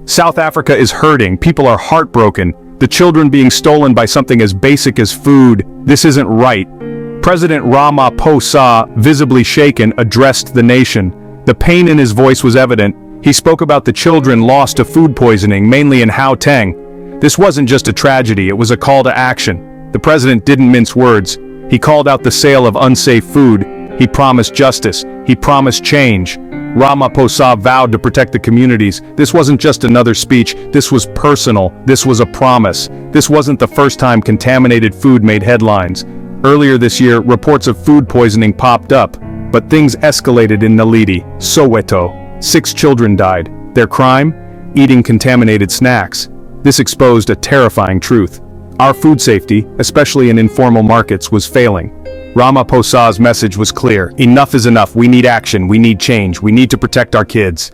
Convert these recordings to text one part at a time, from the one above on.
South Africa is hurting, people are heartbroken, the children being stolen by something as basic as food. This isn't right. President Ramaphosa, visibly shaken, addressed the nation. The pain in his voice was evident. He spoke about the children lost to food poisoning, mainly in Gauteng. This wasn't just a tragedy, it was a call to action. The president didn't mince words. He called out the sale of unsafe food. He promised justice. He promised change. Ramaphosa vowed to protect the communities. This wasn't just another speech, this was personal, this was a promise. This wasn't the first time contaminated food made headlines. Earlier this year, reports of food poisoning popped up, but things escalated in Negligent, Soweto. 6 children died. Their crime? Eating contaminated snacks. This exposed a terrifying truth. Our food safety, especially in informal markets, was failing. Ramaphosa's message was clear. Enough is enough. We need action. We need change. We need to protect our kids.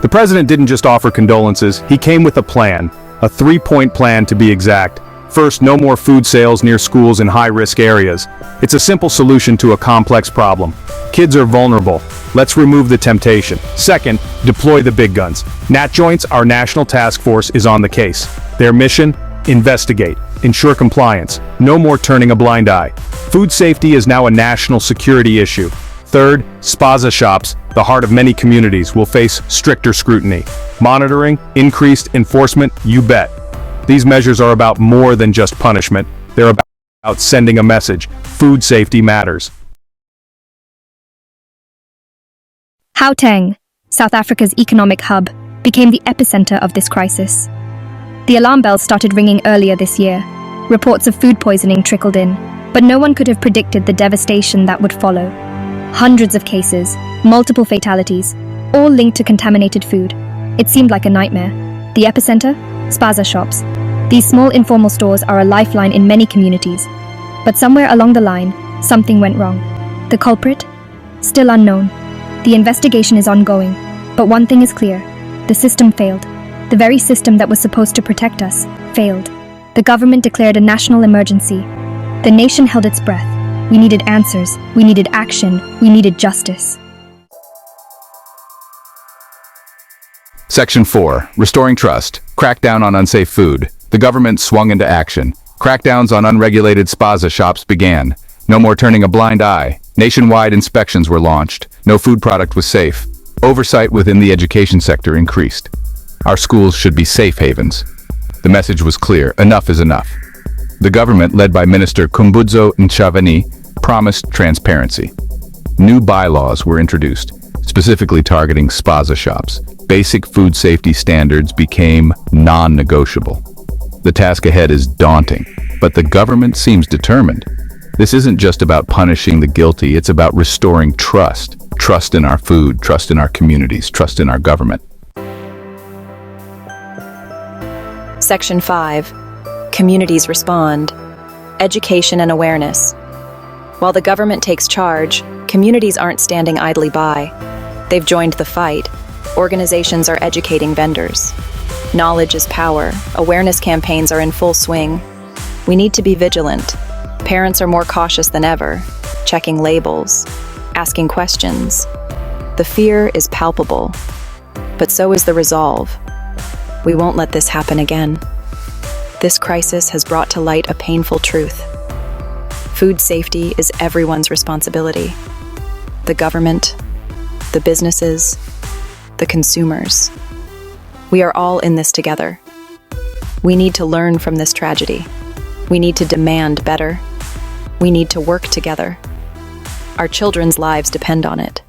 The president didn't just offer condolences. He came with a plan. A 3-point plan to be exact. First, no more food sales near schools in high-risk areas. It's a simple solution to a complex problem. Kids are vulnerable. Let's remove the temptation. Second, deploy the big guns. Nat Joints, our national task force, is on the case. Their mission? Investigate. Ensure compliance. No more turning a blind eye. Food safety is now a national security issue. Third, spaza shops, the heart of many communities, will face stricter scrutiny. Monitoring, increased enforcement, you bet. These measures are about more than just punishment. They're about sending a message. Food safety matters. Gauteng, South Africa's economic hub, became the epicenter of this crisis. The alarm bells started ringing earlier this year. Reports of food poisoning trickled in, but no one could have predicted the devastation that would follow. Hundreds of cases, multiple fatalities, all linked to contaminated food. It seemed like a nightmare. The epicenter? Spaza shops. These small informal stores are a lifeline in many communities. But somewhere along the line, something went wrong. The culprit? Still unknown. The investigation is ongoing, but one thing is clear. The system failed. The very system that was supposed to protect us failed. The government declared a national emergency. The nation held its breath. We needed answers. We needed action. We needed justice. Section 4. Restoring Trust. Crackdown on unsafe food. The government swung into action. Crackdowns on unregulated spaza shops began. No more turning a blind eye. Nationwide inspections were launched. No food product was safe. Oversight within the education sector increased. Our schools should be safe havens. The message was clear. Enough is enough. The government, led by Minister Kumbudzo Nchavani, promised transparency. New bylaws were introduced, specifically targeting spaza shops. Basic food safety standards became non-negotiable. The task ahead is daunting, but the government seems determined. This isn't just about punishing the guilty, it's about restoring trust. Trust in our food, trust in our communities, trust in our government. Section 5. Communities respond. Education and awareness. While the government takes charge, communities aren't standing idly by. They've joined the fight. Organizations are educating vendors. Knowledge is power. Awareness campaigns are in full swing. We need to be vigilant. Parents are more cautious than ever, checking labels, asking questions. The fear is palpable, but so is the resolve. We won't let this happen again. This crisis has brought to light a painful truth. Food safety is everyone's responsibility. The government, the businesses, the consumers. We are all in this together. We need to learn from this tragedy. We need to demand better. We need to work together. Our children's lives depend on it.